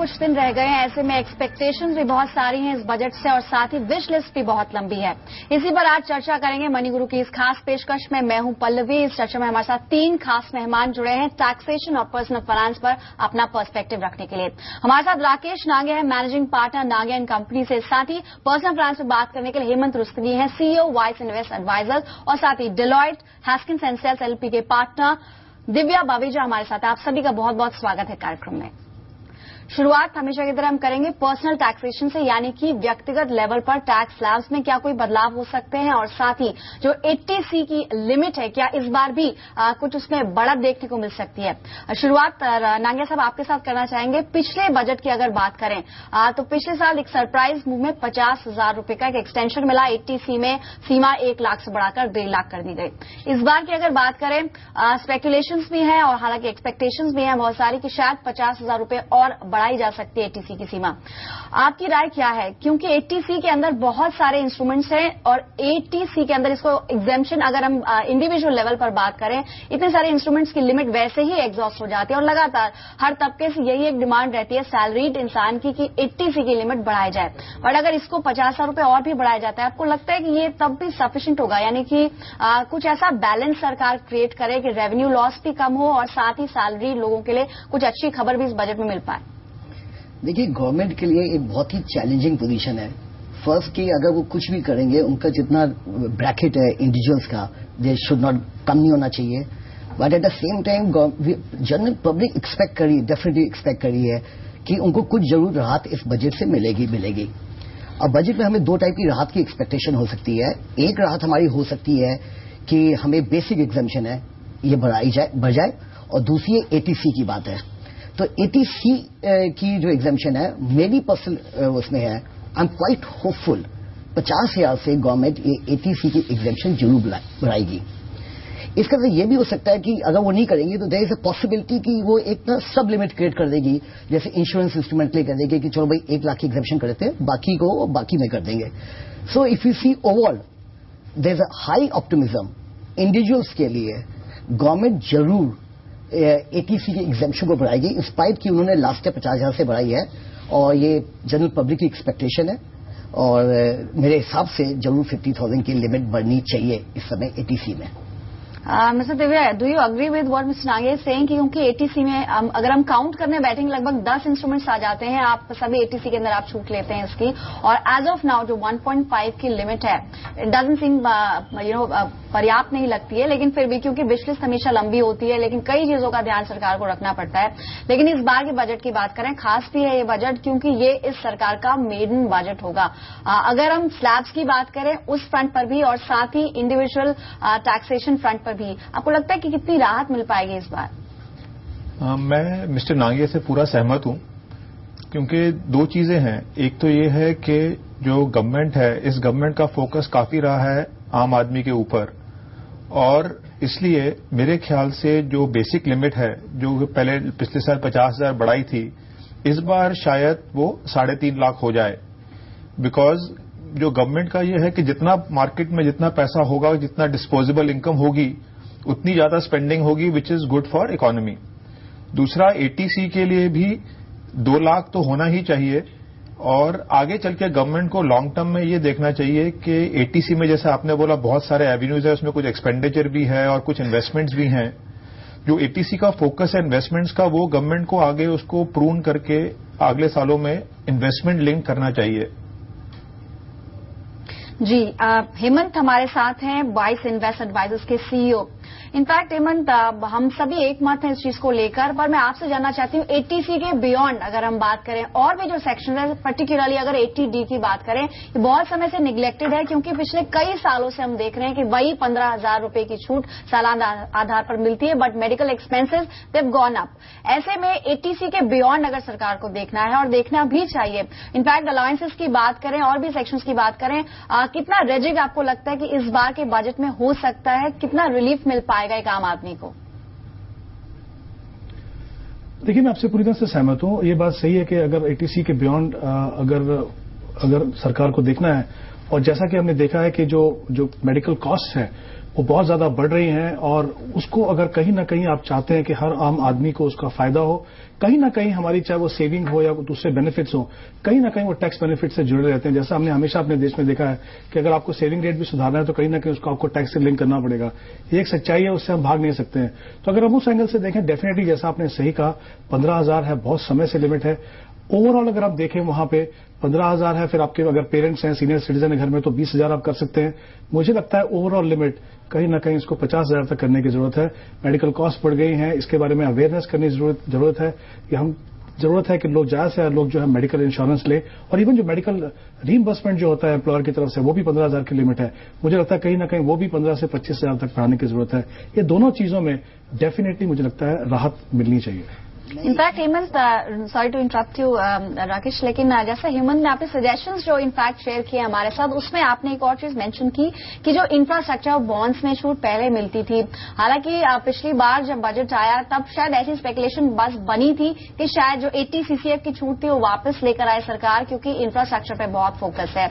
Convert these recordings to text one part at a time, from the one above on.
कुछ दिन रह गए हैं, ऐसे में एक्सपेक्टेशंस भी बहुत सारी हैं इस बजट से और साथ ही विश लिस्ट भी बहुत लंबी है। इसी पर आज चर्चा करेंगे मनी गुरु की इस खास पेशकश में। मैं हूं पल्लवी। इस चर्चा में हमारे साथ 3 खास मेहमान जुड़े हैं टैक्सेशन और पर्सनल फाइनेंस पर अपना पर्सपेक्टिव रखने के लिए। हमारे साथ राकेश नागिया है, managing partner Nagia and company से। साथ ही पर्सनल फाइनेंस पर बात करने के लिए हेमंत रुस्तगी है, CEO वाइस इन्वेस्ट एडवाइजर्स, और साथ ही डेलॉयट हैस्किन्स एंड सेल्स LLP के पार्टनर दिव्या बावेजा हमारे साथ। आप सभी का बहुत बहुत स्वागत है कार्यक्रम में। शुरुआत हमेशा की तरह हम करेंगे पर्सनल टैक्सेशन से, यानी कि व्यक्तिगत लेवल पर टैक्स स्लैब्स में क्या कोई बदलाव हो सकते हैं, और साथ ही जो 80C की लिमिट है क्या इस बार भी कुछ उसमें बढ़त देखने को मिल सकती है। शुरुआत नागिया साहब आपके साथ करना चाहेंगे। पिछले बजट की अगर बात करें तो पिछले साल एक सरप्राइज मूव में 50,000 रुपए का एक एक्सटेंशन मिला। 80C में सीमा 1 लाख से बढ़ाकर 1.5 लाख कर दी गई। इस बार की अगर बात करें स्पेकुलेशंस भी हैं और हालांकि एक्सपेक्टेशंस भी हैं बहुत सारी कि शायद 50,000 रुपए और बढ़ाई जा सकती है 80C की सीमा। आपकी राय क्या है? क्योंकि 80C के अंदर बहुत सारे इंस्ट्रूमेंट्स हैं और 80C के अंदर इसको एग्जेम्पशन अगर हम इंडिविजुअल लेवल पर बात करें, इतने सारे इंस्ट्रूमेंट्स की लिमिट वैसे ही एग्जॉस्ट हो जाती है और लगातार हर तबके से यही एक डिमांड रहती है सैलरीड इंसान की कि 80C की लिमिट बढ़ाई जाए। बट अगर इसको 50,000 रुपए और भी बढ़ाया जाता है, आपको लगता है कि ये तब भी सफिशिएंट होगा? यानी कि कुछ ऐसा बैलेंस सरकार क्रिएट करे कि रेवेन्यू लॉस भी कम हो और साथ ही सैलरी लोगों के लिए कुछ अच्छी खबर भी इस बजट में मिल पाए। देखिए, गवर्नमेंट के लिए एक बहुत ही चैलेंजिंग पोजीशन है। फर्स्ट कि अगर वो कुछ भी करेंगे, उनका जितना ब्रैकेट है इंडिविजुअल्स का, दे शुड नॉट कम नहीं होना चाहिए। But at the same time general public expect करी, डेफिनेटली एक्सपेक्ट करी है कि उनको कुछ जरूर राहत इस बजट से मिलेगी। अब बजट में हमें 2 टाइप की राहत की एक्सपेक्टेशन हो सकती है। एक राहत हमारी हो सकती है कि हमें बेसिक एग्जाम्पशन है ये बढ़ जाए, और दूसरी 80C की बात है। तो 80C की जो एग्जाम्पशन है मेरी पर्सनल उसमें है, आई एम क्वाइट होपफुल 50,000 से गवर्नमेंट ये 80C की एग्जाम्पशन जरूर बढ़ाएगी। इसका मतलब ये भी हो सकता है कि अगर वो नहीं करेंगे तो देयर इज अ पॉसिबिलिटी कि वो एक ना सब लिमिट क्रिएट कर देगी, जैसे इंश्योरेंस इंस्ट्रूमेंट ले कर देगी कि चलो भाई 1 लाख की एग्जाम्पशन कर देते हैं, बाकी में कर देंगे। So if you see overall there is a high optimism individuals के लिए। गवर्नमेंट जरूर 80C की एग्जाम्पशन को बढ़ाएगी, इंस्पाइट की उन्होंने लास्ट ईयर 50,000 से बढ़ाई है, और ये जनरल पब्लिक की एक्सपेक्टेशन है। और मेरे हिसाब से जरूर 50,000 की लिमिट बढ़नी चाहिए इस समय 80C में। Mister Divya, do you agree with what mister Nagia is saying? क्योंकि 80C में अगर हम काउंट करने बैठेंगे लगभग 10 इंस्ट्रूमेंट्स आ जाते हैं, आप सभी 80C के अंदर आप छूट लेते हैं इसकी, और एज ऑफ नाउ जो 1.5 की लिमिट है इट डजंट सीम पर्याप्त नहीं लगती है। लेकिन फिर भी क्योंकि विश लिस्ट हमेशा लंबी होती है, लेकिन कई चीजों का ध्यान सरकार को रखना पड़ता है। लेकिन इस बार के बजट की बात करें, खास भी है ये बजट क्योंकि ये इस सरकार का मेडन बजट होगा। अगर हम स्लैब्स की बात करें उस फ्रंट पर भी और साथ ही इंडिविजुअल टैक्सेशन फ्रंट पर भी, आपको लगता है कि कितनी राहत मिल पाएगी इस बार? मैं मिस्टर नागिया से पूरा सहमत हूं, क्योंकि 2 चीजें हैं। एक तो ये है कि जो गवर्नमेंट है, इस गवर्नमेंट का फोकस काफी रहा है आम आदमी के ऊपर, और इसलिए मेरे ख्याल से जो बेसिक लिमिट है जो पहले पिछले साल 50,000 बढ़ाई थी, इस बार शायद वो 3.5 लाख हो जाए। बिकॉज जो गवर्नमेंट का ये है कि जितना मार्केट में जितना पैसा होगा, जितना डिस्पोजेबल इनकम होगी, उतनी ज्यादा स्पेंडिंग होगी, which is good for economy. दूसरा 80C के लिए भी 2 लाख तो होना ही चाहिए, और आगे चल के गवर्नमेंट को लॉन्ग टर्म में ये देखना चाहिए कि 80C में जैसे आपने बोला बहुत सारे एवेन्यूज है, उसमें कुछ एक्सपेंडिचर भी है और कुछ इन्वेस्टमेंट्स भी हैं। जो 80C का फोकस है इन्वेस्टमेंट्स का, वो गवर्नमेंट को आगे उसको प्रून करके अगले सालों में इन्वेस्टमेंट लिंक करना चाहिए। जी, हेमंत हमारे साथ हैं, वाइस इन्वेस्ट एडवाइजर्स के CEO। इनफैक्ट हेमंत, हम सभी एक मत हैं इस चीज को लेकर, पर मैं आपसे जानना चाहती हूँ 80C के बियॉन्ड अगर हम बात करें और भी जो सेक्शन है, पर्टिकुलरली अगर 80D की बात करें, ये बहुत समय से निगलेक्टेड है क्योंकि पिछले कई सालों से हम देख रहे हैं कि वही 15,000 रुपए की छूट सालाना आधार पर मिलती है, but medical expenses they've gone up. ऐसे में 80C के बियॉन्ड अगर सरकार को देखना है और देखना भी चाहिए, इनफैक्ट अलाउंसेस की बात करें और भी सेक्शंस की बात करें, कितना रिजिड आपको लगता है कि इस बार के बजट में हो सकता है? कितना रिलीफ मिल पाएगा एक आम आदमी को? देखिए, मैं आपसे पूरी तरह से सहमत हूं। ये बात सही है कि अगर 80C के बियॉन्ड अगर सरकार को देखना है, और जैसा कि हमने देखा है कि जो मेडिकल कॉस्ट है वो बहुत ज्यादा बढ़ रही हैं और उसको अगर कहीं ना कहीं आप चाहते हैं कि हर आम आदमी को उसका फायदा हो, कहीं ना कहीं हमारी चाहे वो सेविंग हो या दूसरे बेनिफिट्स हो, कहीं ना कहीं वो टैक्स बेनिफिट से जुड़े रहते हैं। जैसा हमने हमेशा अपने देश में देखा है कि अगर आपको सेविंग रेट भी सुधारना है तो कहीं ना कहीं उसको आपको टैक्स से लिंक करना पड़ेगा। ये एक सच्चाई है, उससे हम भाग नहीं सकते हैं। तो अगर हम उस एंगल से देखें, डेफिनेटली जैसा आपने सही कहा, 15,000 है, बहुत समय से लिमिट है। ओवरऑल अगर आप देखें वहां पे 15,000 है, फिर आपके अगर पेरेंट्स हैं, सीनियर सिटीजन है घर में, तो 20,000 आप कर सकते हैं। मुझे लगता है ओवरऑल लिमिट कहीं ना कहीं इसको 50,000 तक करने की जरूरत है। मेडिकल कॉस्ट बढ़ गई हैं, इसके बारे में अवेयरनेस करने की जरूरत है कि हम जरूरत है कि लोग ज्यादा से ज्यादा लोग जो है मेडिकल इंश्योरेंस ले, और इवन जो मेडिकल रीइंबर्समेंट जो होता है एम्प्लॉयर की तरफ से, वो भी 15,000 की लिमिट है। मुझे लगता है कहीं ना कहीं वो भी 15 से 25,000 तक बढ़ाने की जरूरत है। ये दोनों चीजों में डेफिनेटली मुझे लगता है राहत मिलनी चाहिए। In fact Hemant, sorry to interrupt you Rakesh, लेकिन जैसे हेमंत ने आपने सजेशंस जो इनफैक्ट शेयर किए हमारे साथ, उसमें आपने एक और चीज मेंशन की कि जो इंफ्रास्ट्रक्चर बॉन्ड्स में छूट पहले मिलती थी, हालांकि पिछली बार जब बजट आया तब शायद ऐसी स्पेकुलेशन बस बनी थी कि शायद जो 80 CCF की छूट थी वो वापस लेकर आए सरकार, क्योंकि इंफ्रास्ट्रक्चर पे बहुत फोकस है।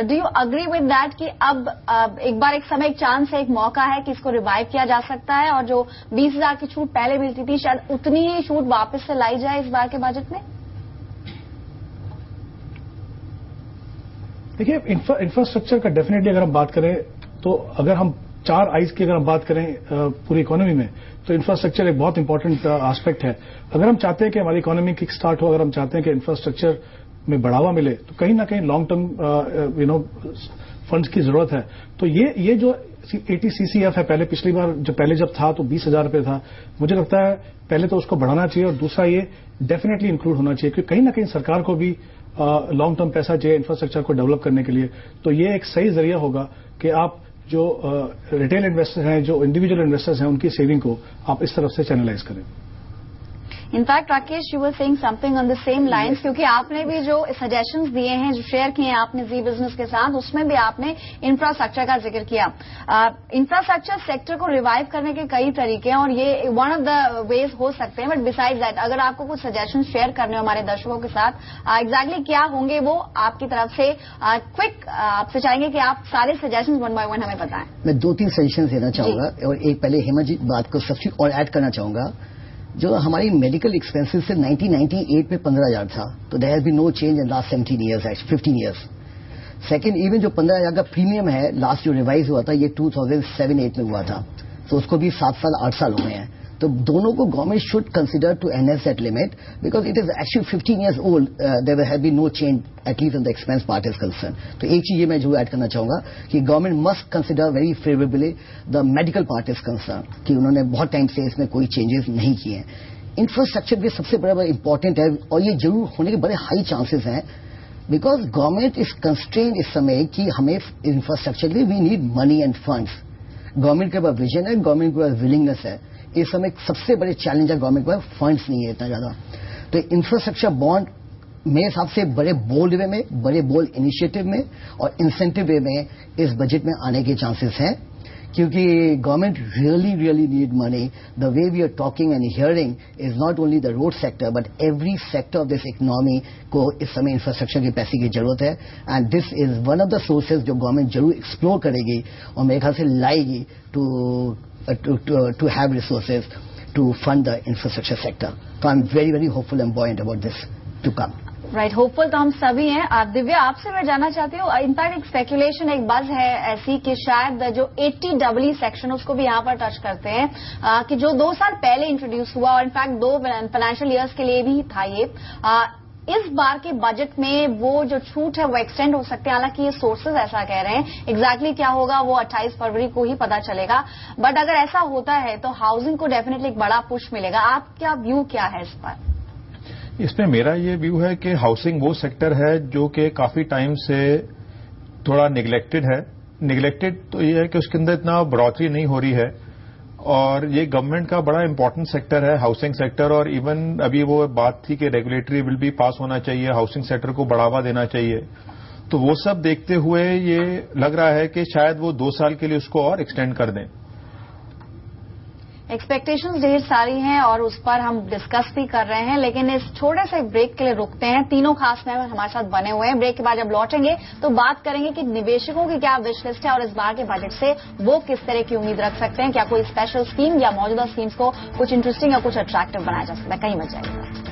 Do you agree with that कि अब एक बार एक समय, एक चांस है, एक मौका है कि इसको रिवाइव किया जा सकता है और जो 20,000 की छूट पहले मिलती थी शायद उतनी ही छूट वापस से लाई जाए इस बार के बजट में? देखिए, इंफ्रास्ट्रक्चर का डेफिनेटली अगर हम बात करें तो अगर हम 4 आईज की अगर हम बात करें पूरी इकोनॉमी में, तो इंफ्रास्ट्रक्चर एक बहुत इंपॉर्टेंट एस्पेक्ट है। अगर हम चाहते हैं कि हमारी इकोनॉमी किक स्टार्ट हो, अगर हम चाहते हैं कि इंफ्रास्ट्रक्चर में बढ़ावा मिले, तो कहीं ना कहीं लॉन्ग टर्म फंड्स की जरूरत है। तो ये जो 80 CCF है, पहले पिछली बार जब था तो 20,000 रुपये था। मुझे लगता है पहले तो उसको बढ़ाना चाहिए और दूसरा ये डेफिनेटली इंक्लूड होना चाहिए, क्योंकि कहीं ना कहीं सरकार को भी लॉन्ग टर्म पैसा चाहिए इंफ्रास्ट्रक्चर को डेवलप करने के लिए। तो ये एक सही जरिया होगा कि आप जो रिटेल इन्वेस्टर हैं, जो इंडिविजुअल इन्वेस्टर्स हैं, उनकी सेविंग को आप इस तरफ से चैनलाइज करें। In fact Rakesh, you were saying something on the same lines, क्योंकि आपने भी जो सजेशंस दिए हैं, जो शेयर किए हैं आपने जी बिजनेस के साथ, उसमें भी आपने इंफ्रास्ट्रक्चर का जिक्र किया। इंफ्रास्ट्रक्चर सेक्टर को रिवाइव करने के कई तरीके हैं और ये वन ऑफ द वेज हो सकते हैं, बट बिसाइड दैट अगर आपको कुछ सजेशन शेयर करने हो हमारे दर्शकों के साथ, एग्जैक्टली क्या होंगे वो आपकी तरफ से क्विक आपसे चाहेंगे कि आप सारे सजेशन 1 by 1 हमें बताएं। मैं 2-3 सजेशन देना चाहूंगा और एक पहले हेमंत जी बात को सबसे और ऐड करना चाहूंगा। जो हमारी मेडिकल एक्सपेंसेस से 1998 में 15,000 था, तो there has been no change in last 17 years, 15 years. Second, even जो 15,000 का प्रीमियम है, लास्ट जो रिवाइज हुआ था ये 2007-8 में हुआ था, तो उसको भी 7 साल 8 साल हुए हैं। तो दोनों को government should consider to enhance that limit, because it is actually 15 years old, there have been no change at least in the expense part is concern. तो एक चीज ये मैं जो ऐड करना चाहूंगा कि government must consider very favourably the medical part is concern, कि उन्होंने बहुत टाइम से इसमें कोई चेंजेस नहीं किए हैं। इंफ्रास्ट्रक्चर भी सबसे बड़ा इंपॉर्टेंट है और ये जरूर होने के बड़े हाई चांसेस हैं, बिकॉज गवर्नमेंट इज कंस्ट्रेंड इस समय कि हमें इंफ्रास्ट्रक्चर के लिए we need money and funds. Government के पास विजन है, गवर्नमेंट के पास विलिंगनेस है। इस समय सबसे बड़े चैलेंज है गवर्नमेंट के पास फंड्स नहीं है इतना ज्यादा। तो इंफ्रास्ट्रक्चर बॉन्ड मेरे हिसाब से बड़े बोल्ड वे में, बड़े बोल्ड इनिशिएटिव में और इंसेंटिव वे में इस बजट में आने के चांसेस हैं, क्योंकि government really need money. The way we are talking and hearing is not only the road sector but every sector of this economy को इस समय इंफ्रास्ट्रक्चर के पैसे की जरूरत है, and this is one of the sources जो government जरूर एक्सप्लोर करेगी और मेरे ख्याल से लाएगी to have resources to fund the infrastructure sector. तो I am very hopeful and buoyant about this to come. Right, hopeful तो हम सभी हैं। दिव्या, आपसे मैं जानना चाहती हूँ, इनफैक्ट एक स्पेकुलेशन, एक बज है ऐसी कि शायद जो 80EE सेक्शन उसको भी यहाँ पर टच करते हैं, कि जो 2 साल पहले इंट्रोड्यूस हुआ और इनफैक्ट 2 फाइनेंशियल ईयर्स के लिए भी था ये, इस बार के बजट में वो जो छूट है वो एक्सटेंड हो सकते हैं। हालांकि ये सोर्सेज ऐसा कह रहे हैं, एग्जैक्टली क्या होगा वो 28 फरवरी को ही पता चलेगा, बट अगर ऐसा होता है तो हाउसिंग को डेफिनेटली एक बड़ा पुश मिलेगा। आपका व्यू क्या है इस पर? इसमें मेरा ये व्यू है कि हाउसिंग वो सेक्टर है जो कि काफी टाइम से थोड़ा निगलेक्टेड है। निगलेक्टेड तो ये है कि उसके अंदर इतना बढ़ोतरी नहीं हो रही है और ये गवर्नमेंट का बड़ा इंपॉर्टेंट सेक्टर है हाउसिंग सेक्टर। और इवन अभी वो बात थी कि रेगुलेटरी बिल भी पास होना चाहिए, हाउसिंग सेक्टर को बढ़ावा देना चाहिए। तो वो सब देखते हुए ये लग रहा है कि शायद वो 2 साल के लिए उसको और एक्सटेंड कर दें। एक्सपेक्टेशंस ढेर सारी हैं और उस पर हम डिस्कस भी कर रहे हैं, लेकिन इस छोटे से ब्रेक के लिए रुकते हैं। तीनों खास मेहमान हमारे साथ बने हुए हैं। ब्रेक के बाद जब लौटेंगे तो बात करेंगे कि निवेशकों की क्या विश लिस्ट है और इस बार के बजट से वो किस तरह की उम्मीद रख सकते हैं। क्या कोई स्पेशल स्कीम या मौजूदा स्कीम्स को कुछ इंटरेस्टिंग या कुछ अट्रैक्टिव बनाया जा सकता है। कहीं मत जाइएगा।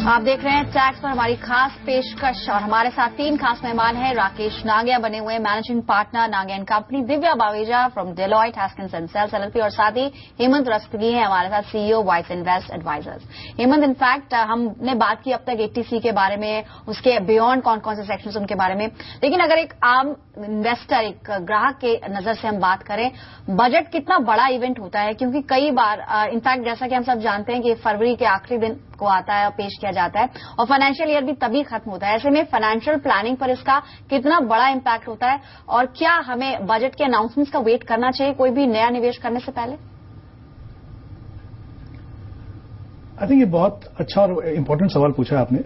आप देख रहे हैं टैक्स पर हमारी खास पेशकश और हमारे साथ तीन खास मेहमान हैं। राकेश नागिया बने हुए managing partner Nagia and company, Divya Baweja from Deloitte Haskins and Sells LLP और साथ ही हेमंत रस्तगी हैं हमारे साथ, CEO wise invest advisers. Hemant, in fact हमने बात की अब तक एटीसी के बारे में, उसके बियॉन्ड कौन कौन से सेक्शंस उनके बारे में, लेकिन अगर एक आम इन्वेस्टर, एक ग्राहक के नजर से हम बात करें, बजट कितना बड़ा इवेंट होता है? क्योंकि कई बार इनफैक्ट जैसा कि हम सब जानते हैं कि फरवरी के आखिरी दिन को आता है और पेश किया जाता है और फाइनेंशियल ईयर भी तभी खत्म होता है। ऐसे में फाइनेंशियल प्लानिंग पर इसका कितना बड़ा इम्पैक्ट होता है और क्या हमें बजट के अनाउंसमेंट्स का वेट करना चाहिए कोई भी नया निवेश करने से पहले? आई थिंक ये बहुत अच्छा और इम्पोर्टेंट सवाल पूछा है आपने।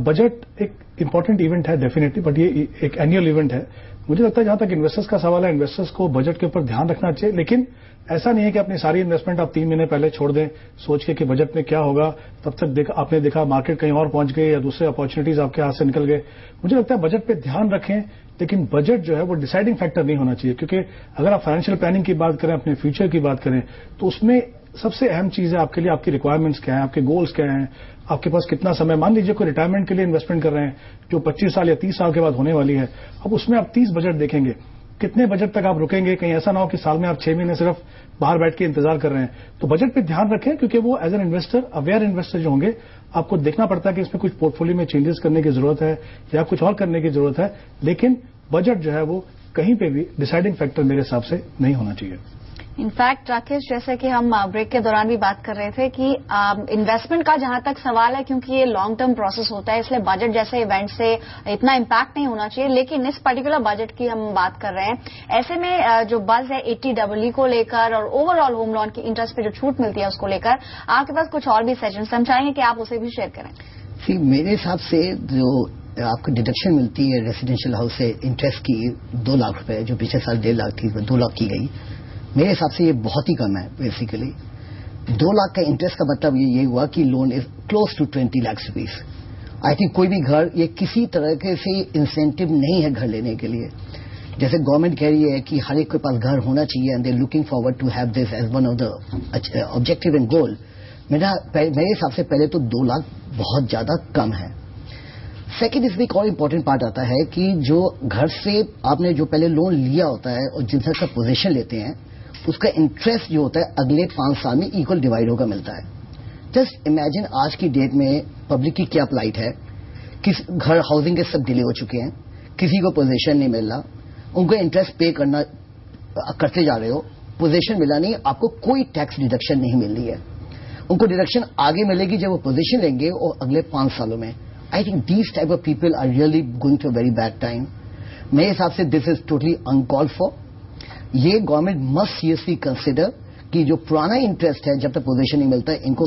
बजट एक इम्पोर्टेंट इवेंट है डेफिनेटली, बट ये एक एनुअल इवेंट है। मुझे लगता है जहां तक इन्वेस्टर्स का सवाल है, इन्वेस्टर्स को बजट के ऊपर ध्यान रखना चाहिए, लेकिन ऐसा नहीं है कि अपनी सारी इन्वेस्टमेंट आप 3 महीने पहले छोड़ दें सोच के कि बजट में क्या होगा, तब तक आपने देखा मार्केट कहीं और पहुंच गई या दूसरे अपॉर्चुनिटीज आपके हाथ से निकल गए। मुझे लगता है बजट पे ध्यान रखें, लेकिन बजट जो है वो डिसाइडिंग फैक्टर नहीं होना चाहिए, क्योंकि अगर आप फाइनेंशियल प्लानिंग की बात करें, अपने फ्यूचर की बात करें, तो उसमें सबसे अहम चीज है आपके लिए आपकी रिक्वायरमेंट्स क्या है, आपके गोल्स क्या हैं, आपके पास कितना समय। मान लीजिए कोई रिटायरमेंट के लिए इन्वेस्टमेंट कर रहे हैं जो 25 साल या 30 साल के बाद होने वाली है, अब उसमें आप 30 बजट देखेंगे, कितने बजट तक आप रुकेंगे? कहीं ऐसा ना हो कि साल में आप 6 महीने सिर्फ बाहर बैठ के इंतजार कर रहे हैं। तो बजट पे ध्यान रखें, क्योंकि वो as an investor, aware investor जो होंगे, आपको देखना पड़ता है कि इसमें कुछ पोर्टफोलियो में चेंजेस करने की जरूरत है या कुछ और करने की जरूरत है, लेकिन बजट जो है वो कहीं पे भी डिसाइडिंग फैक्टर मेरे हिसाब से नहीं होना चाहिए। इनफैक्ट राकेश, जैसे कि हम ब्रेक के दौरान भी बात कर रहे थे कि इन्वेस्टमेंट का जहां तक सवाल है, क्योंकि ये लॉन्ग टर्म प्रोसेस होता है, इसलिए बजट जैसे इवेंट से इतना इम्पैक्ट नहीं होना चाहिए। लेकिन इस पर्टिकुलर बजट की हम बात कर रहे हैं, ऐसे में जो बज है 80EE को लेकर और ओवरऑल होम लोन की इंटरेस्ट पे जो छूट मिलती है उसको लेकर, आपके पास कुछ और भी सजेशन हम चाहेंगे कि आप उसे भी शेयर करें। मेरे हिसाब से जो आपको डिडक्शन मिलती है रेसिडेंशियल हाउस से इंटरेस्ट की 2 लाख रुपए, जो पिछले साल 1.5 लाख थी, 2 लाख की गई, मेरे हिसाब से ये बहुत ही कम है। बेसिकली 2 लाख का इंटरेस्ट का मतलब ये हुआ कि loan is close to 20 lakh rupees. I think कोई भी घर, ये किसी तरह के से इंसेंटिव नहीं है घर लेने के लिए। जैसे गवर्नमेंट कह रही है कि हर एक के पास घर होना चाहिए and they looking forward to have this as one of the objective and goal. मेरे हिसाब से पहले तो 2 लाख बहुत ज्यादा कम है। सेकेंड, इसमें एक और इम्पोर्टेंट पार्ट आता है कि जो घर से आपने जो पहले लोन लिया होता है और जिनसे सब पोजीशन लेते हैं, उसका इंटरेस्ट जो होता है अगले 5 साल में इक्वल डिवाइड होकर मिलता है। जस्ट इमेजिन आज की डेट में पब्लिक की क्या प्लाइट है, किस घर हाउसिंग के सब डिले हो चुके हैं, किसी को पोजीशन नहीं मिल रहा, उनको इंटरेस्ट पे करते जा रहे हो, पोजीशन मिला नहीं, आपको कोई टैक्स डिडक्शन नहीं मिल रही है। उनको डिडक्शन आगे मिलेगी जब वो पोजीशन लेंगे और अगले 5 सालों में। I think these type of people are really going to very bad time. मेरे हिसाब से this is totally uncalled for. ये गवर्नमेंट मस्ट सीरियसली कंसिडर कि जो पुराना इंटरेस्ट है जब तक पोजीशन नहीं मिलता है, इनको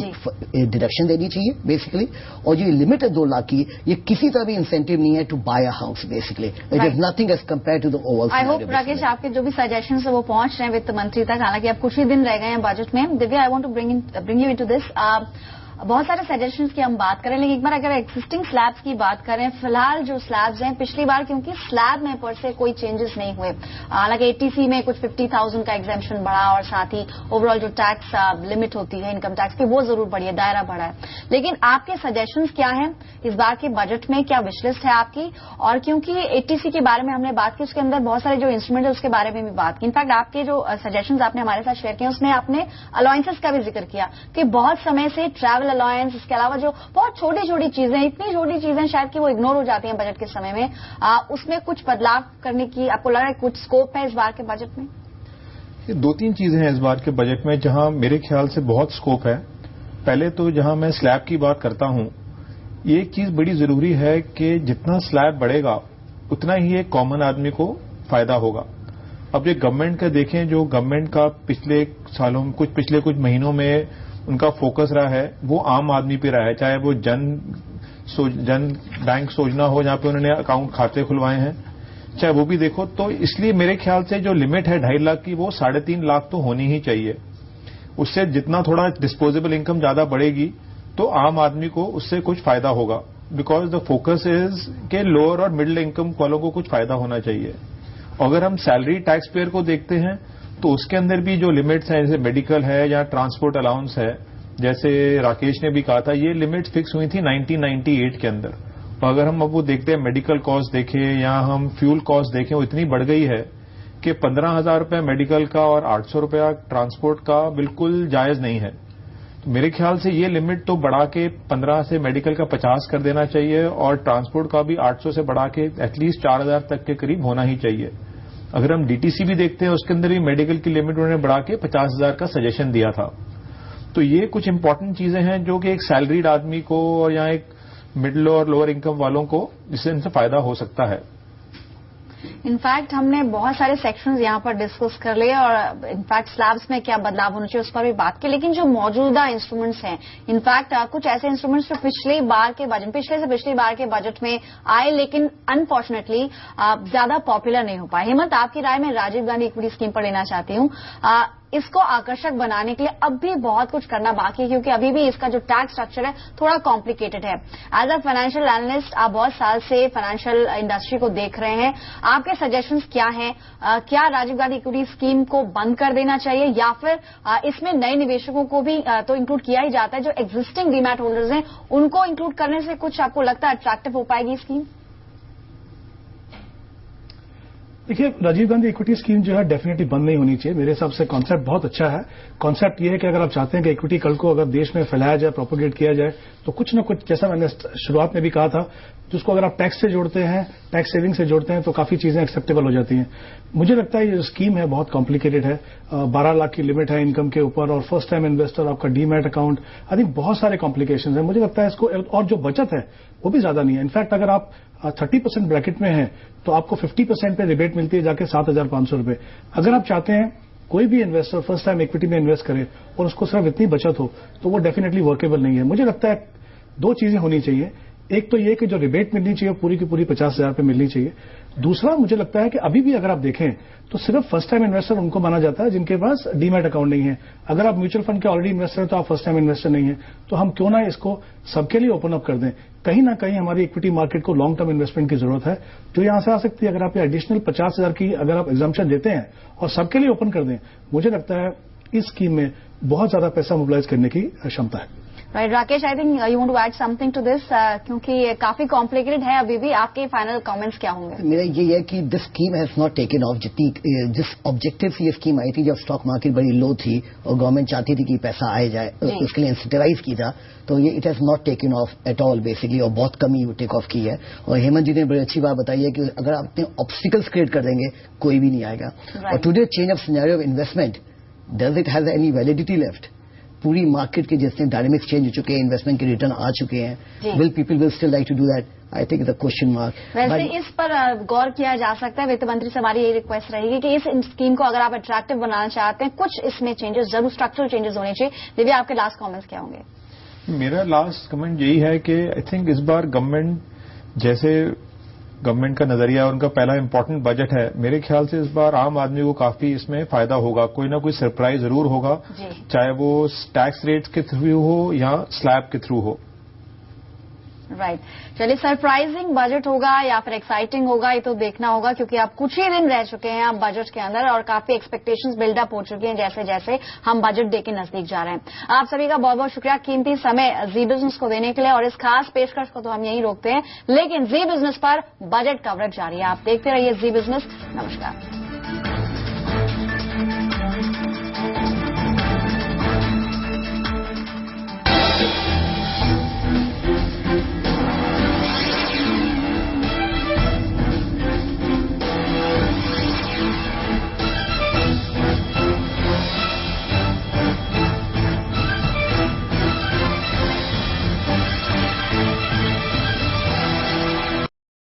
डिडक्शन देनी चाहिए बेसिकली। और जो लिमिट है 2 लाख की, ये किसी तरह भी इंसेंटिव नहीं है to buy a house. Basically it is nothing as compare to the overall. I hope Rakesh आपके जो भी सजेशन है वो पहुंच रहे हैं वित्त मंत्री तक, हालांकि अब कुछ ही दिन रह गए हैं बजट में। Divya, I want to bring you into this. बहुत सारे सजेशंस की हम बात करें, लेकिन एक बार अगर एक्सिस्टिंग स्लैब्स की बात करें, फिलहाल जो स्लैब्स हैं, पिछली बार क्योंकि स्लैब में पर से कोई चेंजेस नहीं हुए, हालांकि एटीसी में कुछ 50,000 का एग्जेम्पशन बढ़ा और साथ ही ओवरऑल जो टैक्स लिमिट होती है इनकम टैक्स की वो जरूर बढ़ी है, दायरा बढ़ा है। लेकिन आपके सजेशंस क्या हैं इस बार के बजट में? क्या विशलिस्ट है आपकी? और क्योंकि एटीसी के बारे में हमने बात की, उसके अंदर बहुत सारे जो इंस्ट्रूमेंट है उसके बारे में भी बात की। इनफैक्ट आपके जो सजेशंस आपने हमारे साथ शेयर किए उसमें आपने अलाउंसेस का भी जिक्र किया कि बहुत समय से ट्रैवल ट्रैवल अलाउंस, इसके अलावा जो बहुत छोटी छोटी चीजें, इतनी छोटी चीजें शायद कि वो इग्नोर हो जाती हैं बजट के समय में, उसमें कुछ बदलाव करने की आपको लग रहा है कुछ स्कोप है इस बार के बजट में? ये 2-3 चीजें हैं इस बार के बजट में जहां मेरे ख्याल से बहुत स्कोप है। पहले तो जहां मैं स्लैब की बात करता हूं, ये एक चीज बड़ी जरूरी है कि जितना स्लैब बढ़ेगा उतना ही एक कॉमन आदमी को फायदा होगा। अब ये गवर्नमेंट का देखें, जो गवर्नमेंट का पिछले सालों में पिछले कुछ महीनों में उनका फोकस रहा है वो आम आदमी पे रहा है, चाहे वो जन बैंक योजना हो जहां पे उन्होंने अकाउंट खाते खुलवाए हैं, चाहे वो भी देखो। तो इसलिए मेरे ख्याल से जो लिमिट है 2.5 लाख की वो 3.5 लाख तो होनी ही चाहिए। उससे जितना थोड़ा डिस्पोजेबल इनकम ज्यादा बढ़ेगी तो आम आदमी को उससे कुछ फायदा होगा, बिकॉज द फोकस इज के लोअर और मिडिल इनकम वालों को कुछ फायदा होना चाहिए। अगर हम सैलरी टैक्स पेयर को देखते हैं तो उसके अंदर भी जो लिमिट्स हैं, जैसे मेडिकल है या ट्रांसपोर्ट अलाउंस है, जैसे राकेश ने भी कहा था, ये लिमिट फिक्स हुई थी 1998 के अंदर। और अगर हम अब वो देखते हैं, मेडिकल कॉस्ट देखें या हम फ्यूल कॉस्ट देखें, वो इतनी बढ़ गई है कि 15,000 रुपये मेडिकल का और 800 रुपया ट्रांसपोर्ट का बिल्कुल जायज नहीं है। तो मेरे ख्याल से ये लिमिट तो बढ़ा के 15 से मेडिकल का 50 कर देना चाहिए और ट्रांसपोर्ट का भी 800 से बढ़ा के एटलीस्ट 4,000 तक के करीब होना ही चाहिए। अगर हम डीटीसी भी देखते हैं, उसके अंदर भी मेडिकल की लिमिट उन्होंने बढ़ा के 50,000 का सजेशन दिया था। तो ये कुछ इंपॉर्टेंट चीजें हैं जो कि एक सैलरीड आदमी को और या एक मिडिल और लोअर इनकम वालों को जिससे इनसे फायदा हो सकता है। इनफैक्ट हमने बहुत सारे सेक्शंस यहाँ पर डिस्कस कर लिए और इनफैक्ट स्लैब्स में क्या बदलाव होना चाहिए उस पर भी बात की, लेकिन जो मौजूदा इंस्ट्रूमेंट्स हैं, इनफैक्ट कुछ ऐसे इंस्ट्रूमेंट्स जो पिछले से पिछली बार के बजट में आए लेकिन अनफॉर्चुनेटली ज्यादा पॉपुलर नहीं हो पाए। हेमंत, आपकी राय में राजीव गांधी इक्विटी स्कीम पर लेना चाहती हूँ। इसको आकर्षक बनाने के लिए अब भी बहुत कुछ करना बाकी है, क्योंकि अभी भी इसका जो टैक्स स्ट्रक्चर है थोड़ा कॉम्प्लिकेटेड है। एज अ फाइनेंशियल एनालिस्ट आप बहुत साल से फाइनेंशियल इंडस्ट्री को देख रहे हैं, आपके सजेशंस क्या हैं? क्या राजीव गांधी इक्विटी स्कीम को बंद कर देना चाहिए या फिर इसमें नए निवेशकों को भी तो इंक्लूड किया ही जाता है, जो एग्जिस्टिंग डीमैट होल्डर्स हैं उनको इंक्लूड करने से कुछ आपको लगता है अट्रैक्टिव हो पाएगी स्कीम? देखिए, राजीव गांधी इक्विटी स्कीम जो है डेफिनेटली बंद नहीं होनी चाहिए। मेरे हिसाब से कॉन्सेप्ट बहुत अच्छा है। कॉन्सेप्ट ये है कि अगर आप चाहते हैं कि इक्विटी कल को अगर देश में फैलाया जाए, प्रोपोगेट किया जाए, तो कुछ न कुछ, जैसा मैंने शुरुआत में भी कहा था, जिसको अगर आप टैक्स से जोड़ते हैं, टैक्स सेविंग से जोड़ते हैं, तो काफी चीजें एक्सेप्टेबल हो जाती हैं। मुझे लगता है ये जो स्कीम है बहुत कॉम्प्लिकेटेड है। 12 लाख की लिमिट है इनकम के ऊपर और फर्स्ट टाइम इन्वेस्टर, आपका डीमैट अकाउंट, आई थिंक बहुत सारे कॉम्प्लिकेशन है। मुझे लगता है इसको, और जो बचत है वो भी ज्यादा नहीं है। इनफैक्ट अगर आप 30% ब्रैकेट में हैं तो आपको 50% पे रिबेट मिलती है जाके 7,500 रुपए। अगर आप चाहते हैं कोई भी इन्वेस्टर फर्स्ट टाइम इक्विटी में इन्वेस्ट करे और उसको सिर्फ इतनी बचत हो, तो वो डेफिनेटली वर्केबल नहीं है। मुझे लगता है 2 चीजें होनी चाहिए। एक तो ये कि जो रिबेट मिलनी चाहिए पूरी की पूरी 50,000 पे मिलनी चाहिए। दूसरा, मुझे लगता है कि अभी भी अगर आप देखें तो सिर्फ फर्स्ट टाइम इन्वेस्टर उनको माना जाता है जिनके पास डीमैट अकाउंट नहीं है। अगर आप म्यूचुअल फंड के ऑलरेडी इन्वेस्टर हैं तो आप फर्स्ट टाइम इन्वेस्टर नहीं है, तो हम क्यों ना इसको सबके लिए ओपन अप कर दें। कहीं ना कहीं हमारी इक्विटी मार्केट को लॉन्ग टर्म इन्वेस्टमेंट की जरूरत है, जो यहां से आ सकती है। अगर आप एडिशनल 50,000 की अगर आप एग्जाम्पशन देते हैं और सबके लिए ओपन कर दें, मुझे लगता है इस स्कीम में बहुत ज्यादा पैसा मोबिलाइज करने की क्षमता है। Right Rakesh, I think you want to add something to this, क्योंकि ये काफी कॉम्प्लिकेटेड है। अभी भी आपके फाइनल कमेंट्स क्या होंगे? मेरा ये है कि this scheme has not taken of. जिस ऑब्जेक्टिव से ये स्कीम आई थी, जब स्टॉक मार्केट बड़ी लो थी और गवर्नमेंट चाहती थी कि पैसा आए जाए, उसके लिए इंसेंटिवाइज की था, तो ये it has not taken of at all basically, और बहुत कम ही टेक ऑफ की है। और हेमंत जी ने बड़ी अच्छी बात बताई है कि अगर आप इतने ऑब्स्टिकल्स क्रिएट कर देंगे कोई भी नहीं आएगा। और today change of scenario of investment, does it has any validity left? पूरी मार्केट के जितने डायनेमिक्स चेंज हो चुके हैं, इन्वेस्टमेंट के रिटर्न आ चुके हैं, will people will still like to do that? I think it's a question mark. वैसे इस पर गौर किया जा सकता है। वित्त मंत्री से हमारी यही रिक्वेस्ट रहेगी कि इस स्कीम को अगर आप अट्रैक्टिव बनाना चाहते हैं, कुछ इसमें चेंजेस, जरूर स्ट्रक्चरल चेंजेस होने चाहिए। दिव्या, आपके लास्ट कमेंट्स क्या होंगे? मेरा लास्ट कमेंट यही है कि आई थिंक इस बार गवर्नमेंट, जैसे गवर्नमेंट का नजरिया, उनका पहला इंपॉर्टेंट बजट है, मेरे ख्याल से इस बार आम आदमी को काफी इसमें फायदा होगा। कोई ना कोई सरप्राइज जरूर होगा, चाहे वो टैक्स रेट के थ्रू हो या स्लैब के थ्रू हो। राइट, चलिए, सरप्राइजिंग बजट होगा या फिर एक्साइटिंग होगा ये तो देखना होगा, क्योंकि अब कुछ ही दिन रह चुके हैं अब बजट के अंदर और काफी एक्सपेक्टेशंस बिल्डअप हो चुकी हैं जैसे जैसे हम बजट डे के नजदीक जा रहे हैं। आप सभी का बहुत बहुत शुक्रिया कीमती समय जी बिजनेस को देने के लिए, और इस खास पेशकश को तो हम यहीं रोकते हैं, लेकिन जी बिजनेस पर बजट कवरेज जारी है। आप देखते रहिए जी बिजनेस। नमस्कार।